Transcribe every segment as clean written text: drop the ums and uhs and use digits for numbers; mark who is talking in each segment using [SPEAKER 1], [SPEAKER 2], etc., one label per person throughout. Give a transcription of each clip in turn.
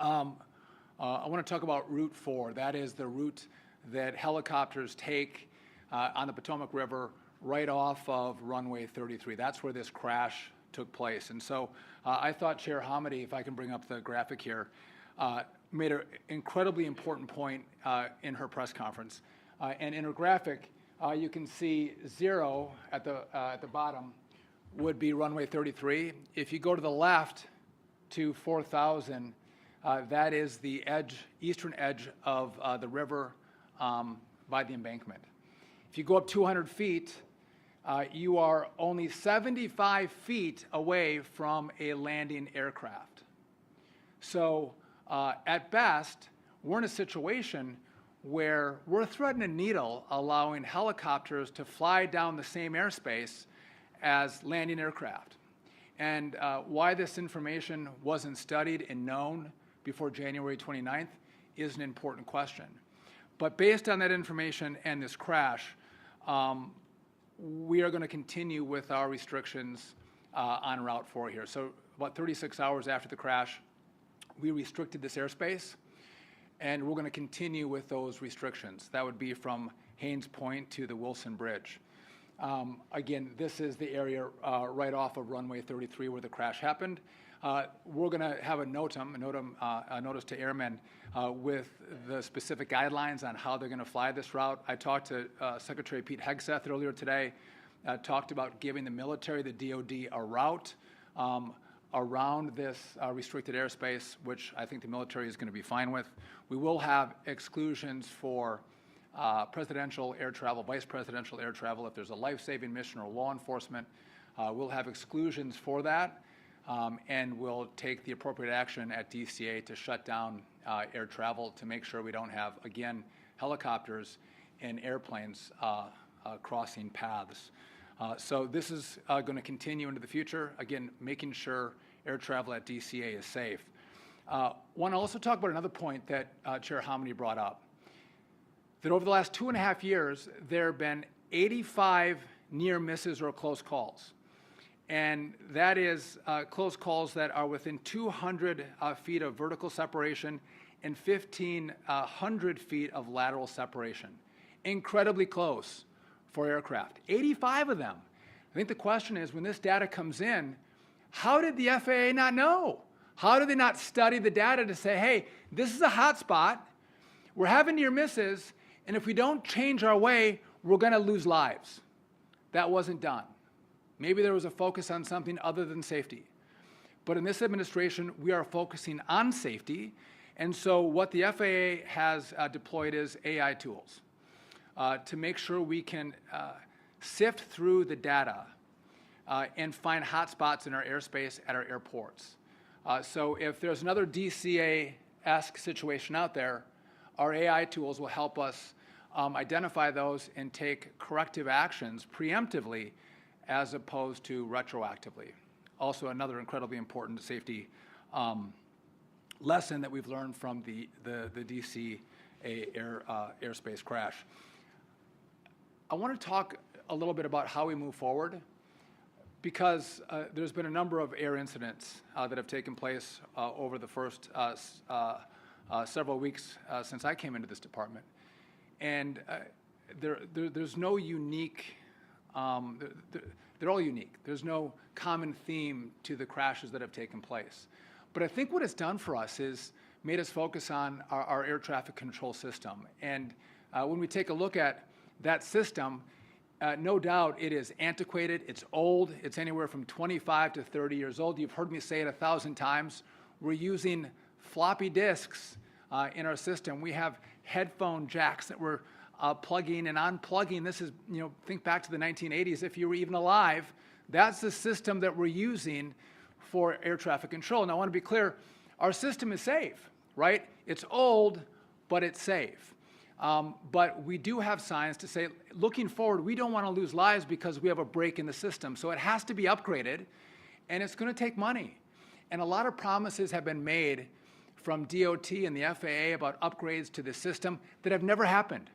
[SPEAKER 1] I want to talk about Route 4. That is the route that helicopters take on the Potomac River right off of runway 33. That's where this crash took place. And so I thought Chair Hamady, if I can bring up the graphic here, made an incredibly important point in her press conference. And in her graphic, you can see 0 at the bottom would be runway 33. If you go to the left to 4,000, that is the eastern edge of the river by the embankment. If you go up 200 feet, you are only 75 feet away from a landing aircraft. So at best, we're in a situation where we're threading a needle allowing helicopters to fly down the same airspace as landing aircraft. And why this information wasn't studied and known before January 29th is an important question. But based on that information and this crash, we are going to continue with our restrictions on Route 4 here. So about 36 hours after the crash, we restricted this airspace, and we're going to continue with those restrictions. That would be from Haynes Point to the Wilson Bridge. Again, this is the area right off of runway 33 where the crash happened. We're going to have a notice to airmen with the specific guidelines on how they're going to fly this route. I talked to Secretary Pete Hegseth earlier today, talked about giving the military, the DOD, a route around this restricted airspace, which I think the military is going to be fine with. We will have exclusions for presidential air travel, vice presidential air travel. If there's a life-saving mission or law enforcement, we'll have exclusions for that, and we'll take the appropriate action at DCA to shut down air travel to make sure we don't have, again, helicopters and airplanes crossing paths. So this is going to continue into the future, again, making sure air travel at DCA is safe. Want to also talk about another point that Chair Hamady brought up, that over the last 2.5 years, there have been 85 near misses or close calls. And that is close calls that are within 200 feet of vertical separation and 1,500 feet of lateral separation. Incredibly close for aircraft. 85 of them. I think the question is, when this data comes in, how did the FAA not know? How did they not study the data to say, hey, this is a hot spot, we're having near misses, and if we don't change our way, we're going to lose lives? That wasn't done. Maybe there was a focus on something other than safety. But in this administration, we are focusing on safety, and so what the FAA has deployed is AI tools to make sure we can sift through the data and find hot spots in our airspace at our airports. So if there's another DCA-esque situation out there, our AI tools will help us identify those and take corrective actions preemptively as opposed to retroactively. Also another incredibly important safety lesson that we've learned from the DC airspace crash. I want to talk a little bit about how we move forward, because there's been a number of air incidents that have taken place over the first several weeks since I came into this department. And there's no unique, they're all unique. There's no common theme to the crashes that have taken place. But I think what it's done for us is made us focus on our air traffic control system. And when we take a look at that system, no doubt it is antiquated, it's old, it's anywhere from 25 to 30 years old. You've heard me say it 1,000 times. We're using floppy disks in our system. We have headphone jacks that we're plugging and unplugging. This is, think back to the 1980s, if you were even alive. That's the system that we're using for air traffic control. Now, I want to be clear, our system is safe, right? It's old, but it's safe. But we do have signs to say, looking forward, we don't want to lose lives because we have a break in the system. So it has to be upgraded, and it's going to take money. And a lot of promises have been made from DOT and the FAA about upgrades to the system that have never happened.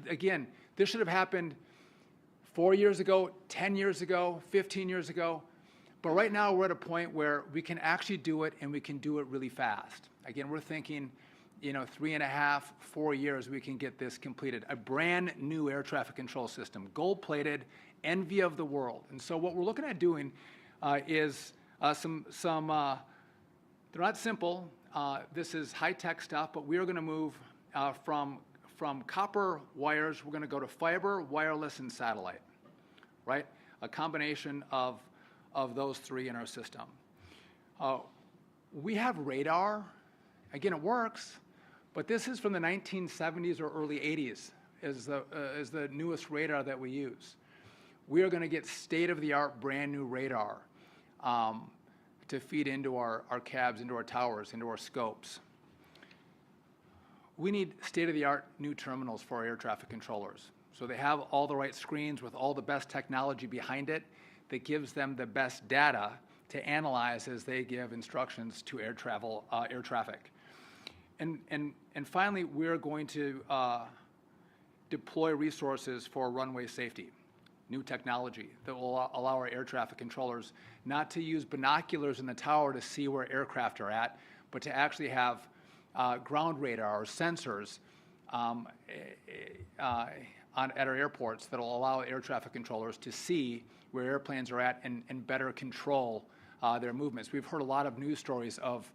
[SPEAKER 1] Again, this should have happened 4 years ago, 10 years ago, 15 years ago. But right now we're at a point where we can actually do it, and we can do it really fast. Again, we're thinking, 3.5, 4 years we can get this completed. A brand new air traffic control system, gold-plated, envy of the world. And so what we're looking at doing is they're not simple. This is high-tech stuff, but we are going to move from copper wires. We're going to go to fiber, wireless, and satellite, right? A combination of those three in our system. We have radar. Again, it works, but this is from the 1970s or early 80s is the newest radar that we use. We are going to get state-of-the-art, brand new radar to feed into our cabs, into our towers, into our scopes. We need state-of-the-art new terminals for our air traffic controllers. So they have all the right screens with all the best technology behind it that gives them the best data to analyze as they give instructions to air traffic. And finally, we're going to deploy resources for runway safety, new technology that will allow our air traffic controllers not to use binoculars in the tower to see where aircraft are at, but to actually have ground radar or sensors at our airports that will allow air traffic controllers to see where airplanes are at and better control their movements. We've heard a lot of news stories of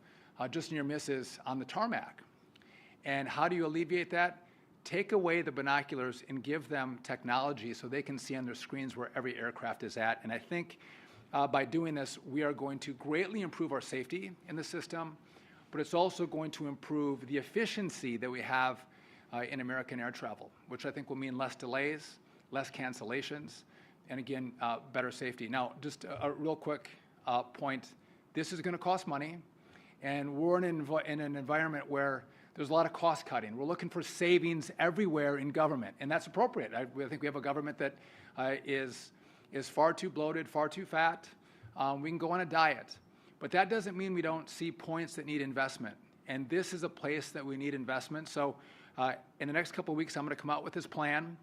[SPEAKER 1] just near misses on the tarmac. And how do you alleviate that? Take away the binoculars and give them technology so they can see on their screens where every aircraft is at. And I think by doing this, we are going to greatly improve our safety in the system, but it's also going to improve the efficiency that we have in American air travel, which I think will mean less delays, less cancellations, and again, better safety. Now, just a real quick point. This is going to cost money, and we're in an environment where there's a lot of cost cutting. We're looking for savings everywhere in government, and that's appropriate. I think we have a government that is far too bloated, far too fat. We can go on a diet, but that doesn't mean we don't see points that need investment, and this is a place that we need investment. So in the next couple of weeks, I'm going to come out with this plan.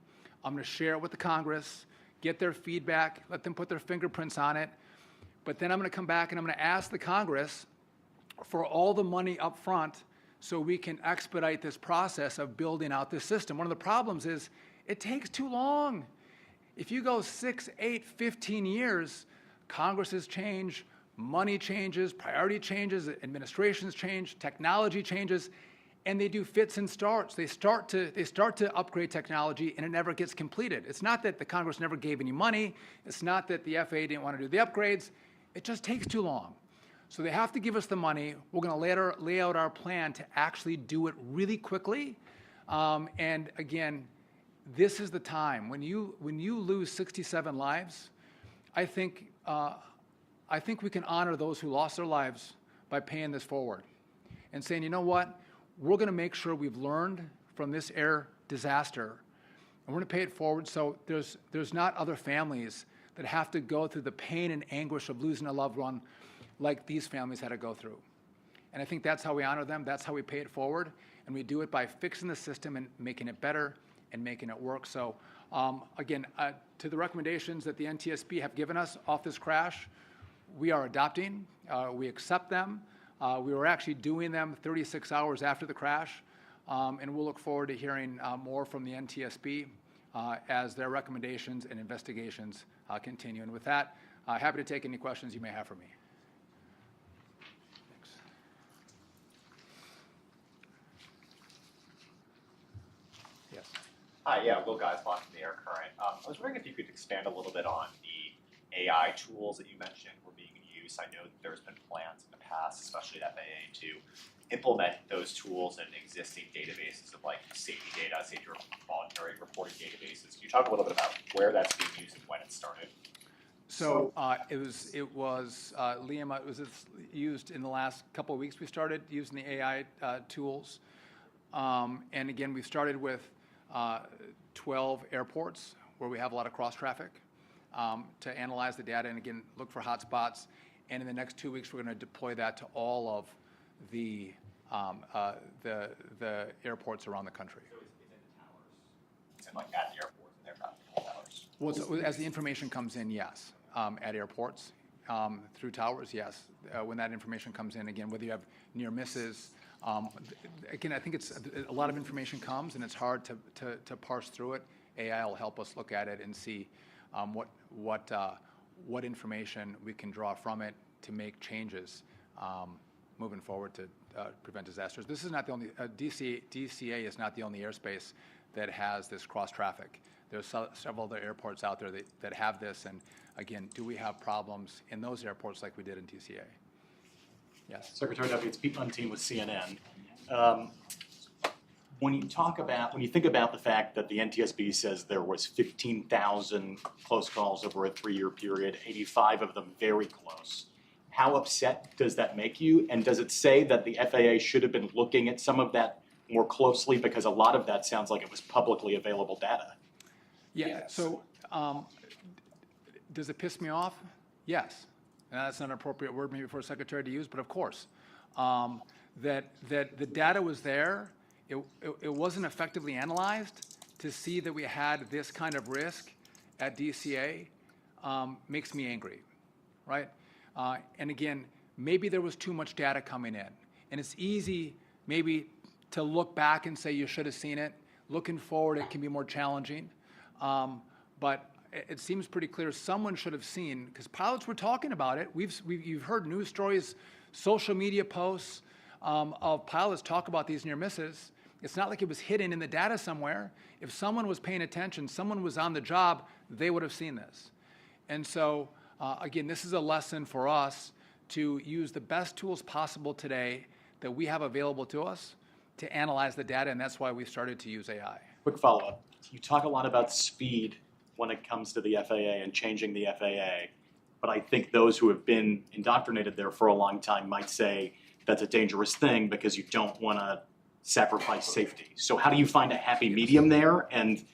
[SPEAKER 1] I'm going to share it with the Congress, get their feedback, let them put their fingerprints on it, but then I'm going to come back and I'm going to ask the Congress for all the money up front so we can expedite this process of building out this system. One of the problems is it takes too long. If you go 6, 8, 15 years, Congresses change, money changes, priority changes, administrations change, technology changes, and they do fits and starts. They start to upgrade technology, and it never gets completed. It's not that the Congress never gave any money. It's not that the FAA didn't want to do the upgrades. It just takes too long. So they have to give us the money. We're going to lay out our plan to actually do it really quickly. And again, this is the time. When you lose 67 lives, I think we can honor those who lost their lives by paying this forward and saying, you know what? We're going to make sure we've learned from this air disaster, and we're going to pay it forward so there's not other families that have to go through the pain and anguish of losing a loved one like these families had to go through. And I think that's how we honor them. That's how we pay it forward. And we do it by fixing the system and making it better and making it work. So again, to the recommendations that the NTSB have given us off this crash, we are adopting. We accept them. We were actually doing them 36 hours after the crash. And we'll look forward to hearing more from the NTSB as their recommendations and investigations continue. And with that, happy to take any questions you may have for me.
[SPEAKER 2] Hi, yeah, Will Geisbach from the Air Current. I was wondering if you could expand a little bit on the AI tools that you mentioned were being used. I know that there's been plans in the past, especially at FAA, to implement those tools in existing databases of like safety data, safety voluntary reporting databases. Can you talk a little bit about where that's being used and when it started?
[SPEAKER 1] So it was Liam. It was used in the last couple of weeks. We started using the AI tools, and again, we started with 12 airports where we have a lot of cross traffic to analyze the data and again look for hot spots. And in the next 2 weeks, we're going to deploy that to all of the airports around the country.
[SPEAKER 2] So it's in the towers. It's in like at the airports and aircraft towers.
[SPEAKER 1] Well, as the information comes in, yes, at airports. through towers, yes. When that information comes in, again, whether you have near misses, again, I think it's a lot of information comes, and it's hard to parse through it. AI will help us look at it and see what information we can draw from it to make changes moving forward to prevent disasters. This is not the only, DCA is not the only airspace that has this cross traffic. There's several other airports out there that have this, and again, do we have problems in those airports like we did in DCA? Yes.
[SPEAKER 3] Secretary Duffy, it's Pete Muntean with CNN. When you think about the fact that the NTSB says there was 15,000 close calls over a 3-year period, 85 of them very close, how upset does that make you? And does it say that the FAA should have been looking at some of that more closely, because a lot of that sounds like it was publicly available data?
[SPEAKER 1] Yeah,
[SPEAKER 3] Yes.
[SPEAKER 1] so does it piss me off? Yes. And that's not an appropriate word maybe for a secretary to use, but of course. That the data was there, it wasn't effectively analyzed to see that we had this kind of risk at DCA makes me angry, right? And again, maybe there was too much data coming in. And it's easy maybe to look back and say you should have seen it. Looking forward, it can be more challenging. But it seems pretty clear someone should have seen, because pilots were talking about it. You've heard news stories, social media posts of pilots talk about these near misses. It's not like it was hidden in the data somewhere. If someone was paying attention, someone was on the job, they would have seen this. And so, again, this is a lesson for us to use the best tools possible today that we have available to us to analyze the data, and that's why we started to use AI.
[SPEAKER 3] Quick follow-up. You talk a lot about speed when it comes to the FAA and changing the FAA, but I think those who have been indoctrinated there for a long time might say that's a dangerous thing because you don't want to sacrifice safety. So how do you find a happy medium there, and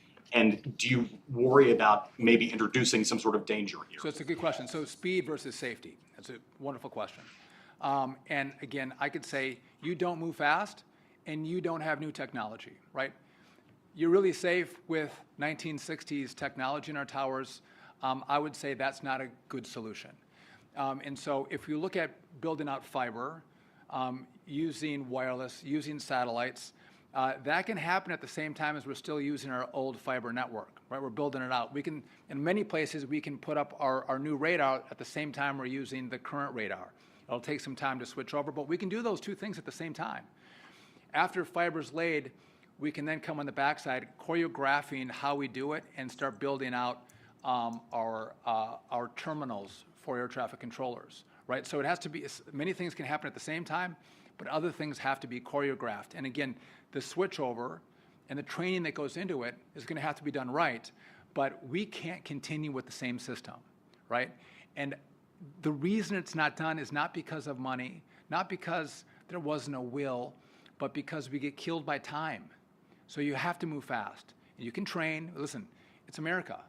[SPEAKER 3] do you worry about maybe introducing some sort of danger here?
[SPEAKER 1] So it's a good question. So speed versus safety. That's a wonderful question. And again, I could say you don't move fast and you don't have new technology, right? You're really safe with 1960s technology in our towers. I would say that's not a good solution. And so if you look at building out fiber, using wireless, using satellites, that can happen at the same time as we're still using our old fiber network, right? We're building it out. We can, in many places, we can put up our new radar at the same time we're using the current radar. It'll take some time to switch over, but we can do those two things at the same time. After fiber's laid, we can then come on the backside, choreographing how we do it and start building out our terminals for air traffic controllers, right? So it has to be, many things can happen at the same time, but other things have to be choreographed. And again, the switchover and the training that goes into it is going to have to be done right, but we can't continue with the same system, right? And the reason it's not done is not because of money, not because there wasn't a will, but because we get killed by time. So you have to move fast. And you can train. Listen, it's America.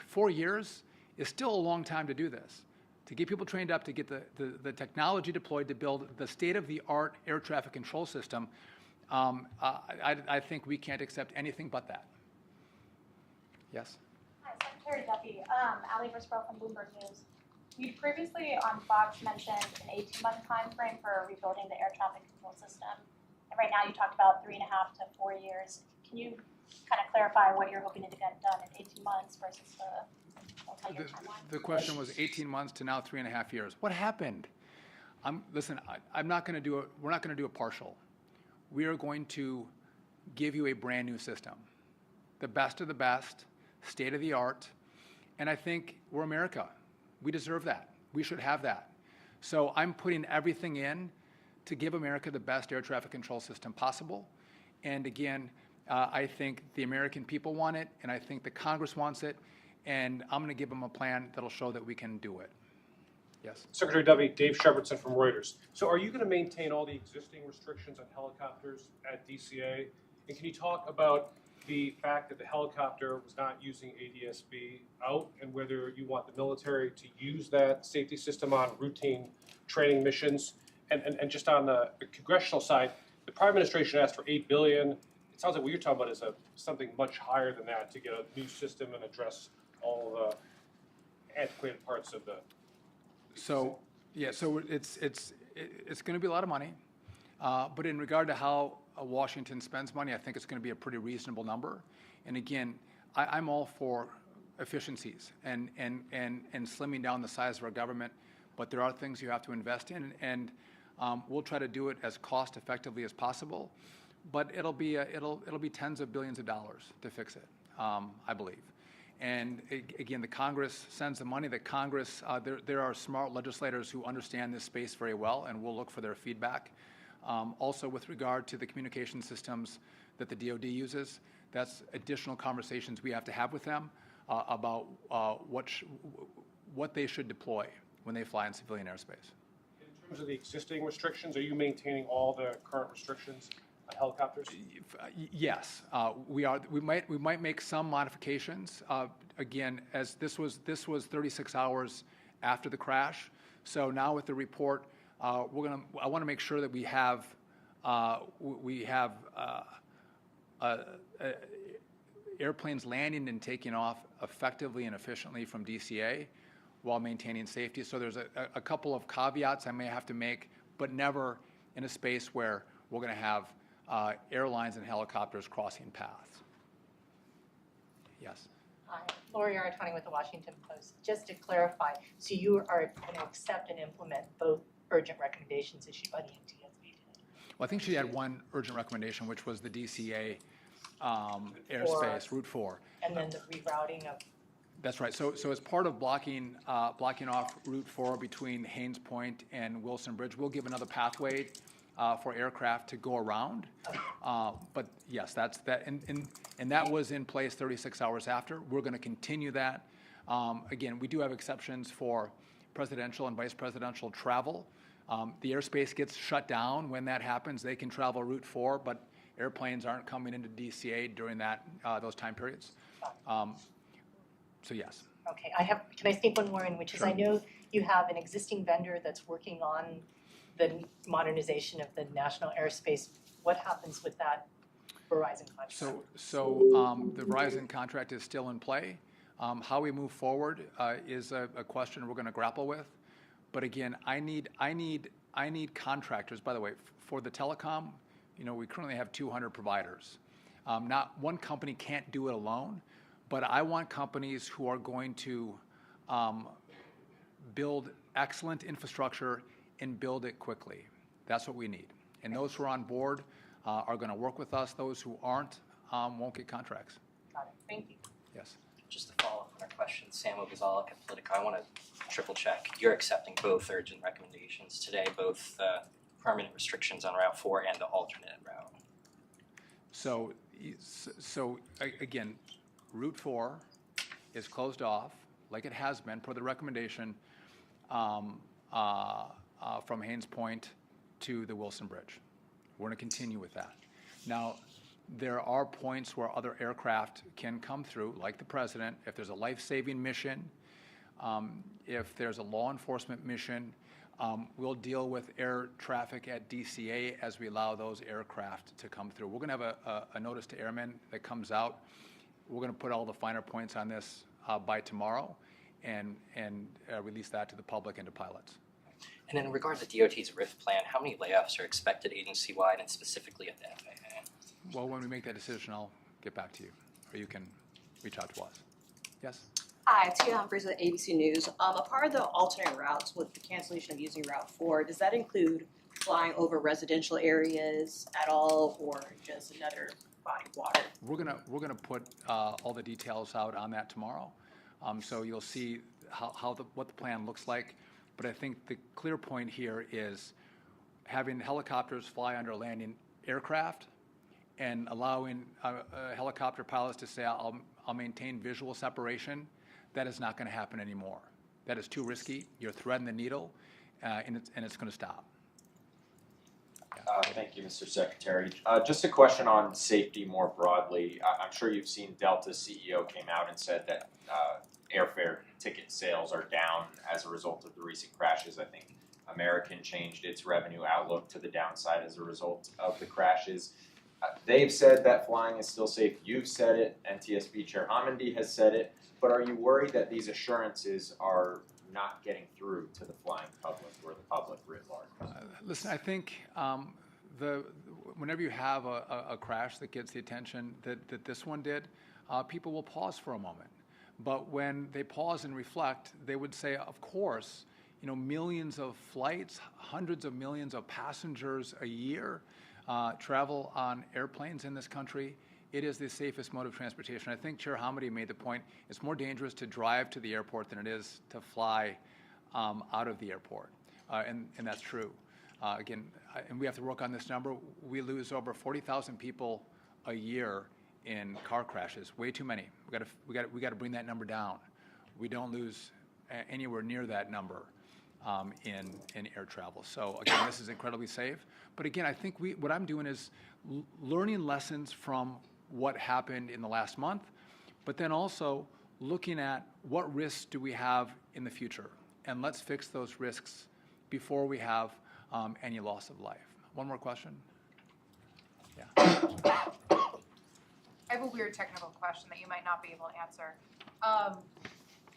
[SPEAKER 1] 4 years is still a long time to do this. To get people trained up, to get the technology deployed to build the state-of-the-art air traffic control system, I think we can't accept anything but that. Yes?
[SPEAKER 4] Hi, Secretary Duffy. Ali Versprell from Bloomberg News. You previously on Fox mentioned an 18-month time frame for rebuilding the air traffic control system. And right now you talked about 3.5 to 4 years. Can you kind of clarify what you're hoping to get done in 18 months versus the multi-year timeline?
[SPEAKER 1] The question was 18 months to now 3.5 years. What happened? Listen, I'm not going to do it. We're not going to do a partial. We are going to give you a brand new system, the best of the best, state of the art, and I think we're America. We deserve that. We should have that. So I'm putting everything in to give America the best air traffic control system possible. And again, I think the American people want it, and I think the Congress wants it, and I'm going to give them a plan that'll show that we can do it. Yes.
[SPEAKER 5] Secretary Duffy, Dave Shepardson from Reuters. So are you going to maintain all the existing restrictions on helicopters at DCA? And can you talk about the fact that the helicopter was not using ADS-B out, and whether you want the military to use that safety system on routine training missions? And just on the congressional side, the Prime Administration asked for $8 billion. It sounds like what you're talking about is something much higher than that to get a new system and address all the antiquated parts of the
[SPEAKER 1] So, yeah, so it's going to be a lot of money, but in regard to how Washington spends money, I think it's going to be a pretty reasonable number. And again, I'm all for efficiencies and slimming down the size of our government, but there are things you have to invest in, and we'll try to do it as cost effectively as possible. But it'll be tens of billions of dollars to fix it, I believe. And again, the Congress sends the money. The Congress, there are smart legislators who understand this space very well, and we'll look for their feedback. Also, with regard to the communication systems that the DoD uses, that's additional conversations we have to have with them about what they should deploy when they fly in civilian airspace.
[SPEAKER 5] In terms of the existing restrictions, are you maintaining all the current restrictions on helicopters?
[SPEAKER 1] Yes, we are. We might make some modifications. Again, as this was 36 hours after the crash. So now with the report, I want to make sure that we have airplanes landing and taking off effectively and efficiently from DCA while maintaining safety. So there's a couple of caveats I may have to make, but never in a space where we're going to have airlines and helicopters crossing paths. Yes.
[SPEAKER 6] Hi, Lori Aratani with the Washington Post. Just to clarify, so you are going to accept and implement both urgent recommendations issued by the NTSB today?
[SPEAKER 1] Well, I think she had one urgent recommendation, which was the DCA airspace, Route 4.
[SPEAKER 6] And then the rerouting of.
[SPEAKER 1] That's right. So as part of blocking off Route 4 between Haynes Point and Wilson Bridge, we'll give another pathway for aircraft to go around. But yes, that's that, and that was in place 36 hours after. We're going to continue that. Again, we do have exceptions for presidential and vice presidential travel. The airspace gets shut down when that happens. They can travel Route 4, but airplanes aren't coming into DCA during those time periods. So yes.
[SPEAKER 6] Okay, can I sneak one more in, which is
[SPEAKER 1] Sure.
[SPEAKER 6] I know you have an existing vendor that's working on the modernization of the national airspace. What happens with that Verizon contract?
[SPEAKER 1] So the Verizon contract is still in play. How we move forward is a question we're going to grapple with. But again, I need contractors. By the way, for the telecom, we currently have 200 providers. Not one company can't do it alone, but I want companies who are going to build excellent infrastructure and build it quickly. That's what we need. And those who are on board are going to work with us. Those who aren't won't get contracts.
[SPEAKER 6] Got it. Thank you.
[SPEAKER 1] Yes.
[SPEAKER 7] Just to follow up on our question, Sam Obazalek at Politico, I want to triple check. You're accepting both urgent recommendations today, both permanent restrictions on Route 4 and the alternate route.
[SPEAKER 1] So again, Route 4 is closed off, like it has been per the recommendation from Haynes Point to the Wilson Bridge. We're going to continue with that. Now, there are points where other aircraft can come through, like the president, if there's a life-saving mission, if there's a law enforcement mission. We'll deal with air traffic at DCA as we allow those aircraft to come through. We're going to have a notice to airmen that comes out. We're going to put all the finer points on this by tomorrow and release that to the public and to pilots.
[SPEAKER 7] And in regard to DOT's RIF plan, how many layoffs are expected agency-wide and specifically at the FAA?
[SPEAKER 1] Well, when we make that decision, I'll get back to you, or you can reach out to us. Yes?
[SPEAKER 8] Hi, it's Tina Humphries at ABC News. A part of the alternate routes with the cancellation of using Route 4, does that include flying over residential areas at all, or just another body of water?
[SPEAKER 1] We're gonna put all the details out on that tomorrow, so you'll see what the plan looks like. But I think the clear point here is having helicopters fly under landing aircraft and allowing helicopter pilots to say, I'll maintain visual separation. That is not going to happen anymore. That is too risky. You're threading the needle, and it's going to stop.
[SPEAKER 9] Thank you, Mr. Secretary. Just a question on safety more broadly. I'm sure you've seen Delta's CEO came out and said that airfare ticket sales are down as a result of the recent crashes. I think American changed its revenue outlook to the downside as a result of the crashes. They've said that flying is still safe. You've said it. NTSB Chair Homendy has said it. But are you worried that these assurances are not getting through to the flying public or the public writ large?
[SPEAKER 1] Listen, I think whenever you have a crash that gets the attention that this one did, people will pause for a moment. But when they pause and reflect, they would say, of course, millions of flights, hundreds of millions of passengers a year travel on airplanes in this country. It is the safest mode of transportation. I think Chair Hamady made the point, it's more dangerous to drive to the airport than it is to fly out of the airport. And that's true. Again, and we have to work on this number. We lose over 40,000 people a year in car crashes. Way too many. We got to bring that number down. We don't lose anywhere near that number in air travel. So again, this is incredibly safe. But again, I think what I'm doing is learning lessons from what happened in the last month, but then also looking at what risks do we have in the future, and let's fix those risks before we have any loss of life. One more question? Yeah.
[SPEAKER 10] I have a weird technical question that you might not be able to answer.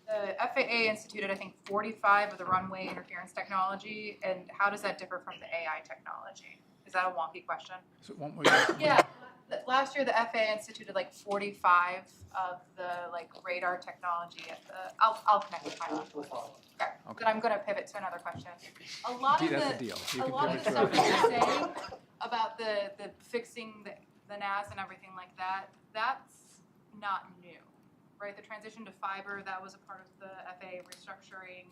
[SPEAKER 10] The FAA instituted, I think, 45 of the runway interference technology, and how does that differ from the AI technology? Is that a wonky question?
[SPEAKER 1] So
[SPEAKER 10] Yeah. Last year, the FAA instituted like 45 of the radar technology at the. I'll connect with my lab. Okay. But I'm going to pivot to another question. A lot of
[SPEAKER 1] That's the deal. You
[SPEAKER 10] a
[SPEAKER 1] can
[SPEAKER 10] lot of the
[SPEAKER 1] pivot
[SPEAKER 10] stuff
[SPEAKER 1] to
[SPEAKER 10] that you're saying about the fixing the NAS and everything like that, that's not new, right? The transition to fiber, that was a part of the FAA restructuring.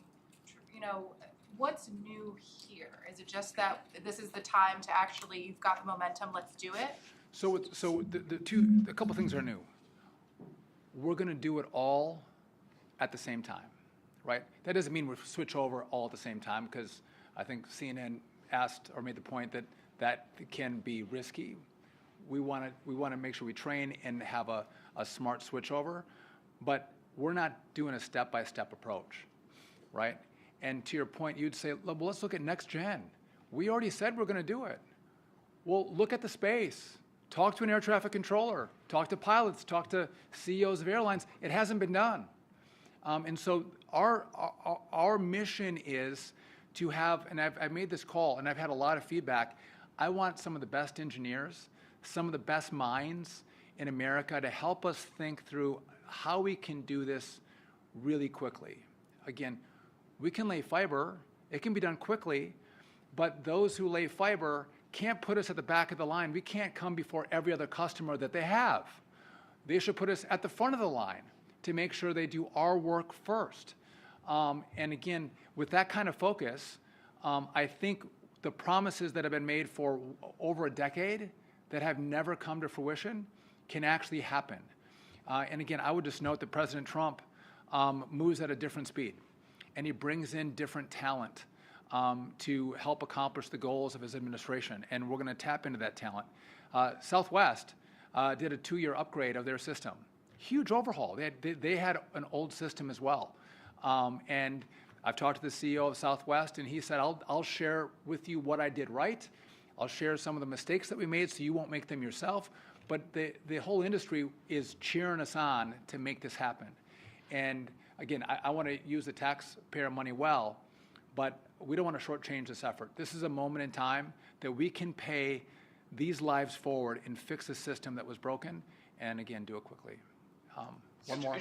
[SPEAKER 10] What's new here? Is it just that this is the time to actually, you've got the momentum, let's do it?
[SPEAKER 1] So a couple things are new. We're going to do it all at the same time, right? That doesn't mean we switch over all at the same time, because I think CNN asked or made the point that can be risky. We want to make sure we train and have a smart switchover, but we're not doing a step-by-step approach, right? And to your point, you'd say, well, let's look at next gen. We already said we're going to do it. Well, look at the space. Talk to an air traffic controller. Talk to pilots. Talk to CEOs of airlines. It hasn't been done. And so our mission is to have, and I've made this call, and I've had a lot of feedback. I want some of the best engineers, some of the best minds in America to help us think through how we can do this really quickly. Again, we can lay fiber. It can be done quickly, but those who lay fiber can't put us at the back of the line. We can't come before every other customer that they have. They should put us at the front of the line to make sure they do our work first. And again, with that kind of focus, I think the promises that have been made for over a decade that have never come to fruition can actually happen. And again, I would just note that President Trump moves at a different speed, and he brings in different talent to help accomplish the goals of his administration, and we're going to tap into that talent. Southwest did a 2-year upgrade of their system. Huge overhaul. They had an old system as well. And I've talked to the CEO of Southwest, and he said, I'll share with you what I did right. I'll share some of the mistakes that we made so you won't make them yourself. But the whole industry is cheering us on to make this happen. And again, I want to use the taxpayer money well, but we don't want to shortchange this effort. This is a moment in time that we can pay these lives forward and fix a system that was broken, and again, do it quickly. One more.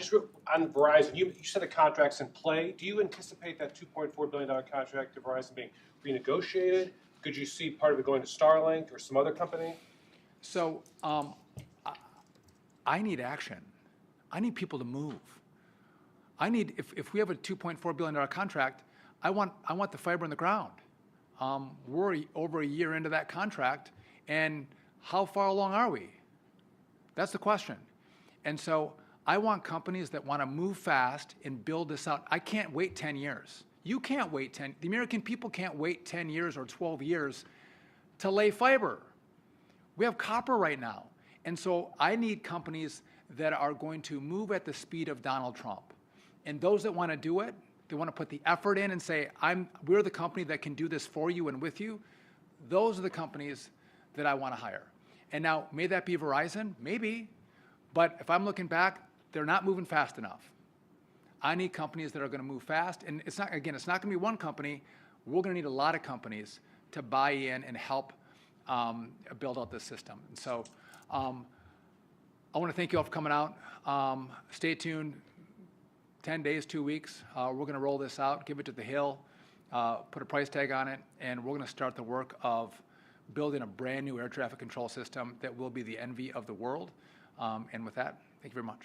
[SPEAKER 5] On Verizon, you said the contract's in play. Do you anticipate that $2.4 billion contract to Verizon being renegotiated? Could you see part of it going to Starlink or some other company?
[SPEAKER 1] So I need action. I need people to move. I need, if we have a $2.4 billion contract, I want the fiber in the ground. We're over a year into that contract, and how far along are we? That's the question. And so I want companies that want to move fast and build this out. I can't wait 10 years. You can't wait 10. The American people can't wait 10 years or 12 years to lay fiber. We have copper right now. And so I need companies that are going to move at the speed of Donald Trump. And those that want to do it, they want to put the effort in and say, we're the company that can do this for you and with you. Those are the companies that I want to hire. And now, may that be Verizon? Maybe. But if I'm looking back, they're not moving fast enough. I need companies that are going to move fast. And it's not going to be one company. We're going to need a lot of companies to buy in and help build out this system. And so I want to thank you all for coming out. Stay tuned. 10 days, 2 weeks. We're going to roll this out, give it to the Hill, put a price tag on it, and we're going to start the work of building a brand new air traffic control system that will be the envy of the world. And with that, thank you very much.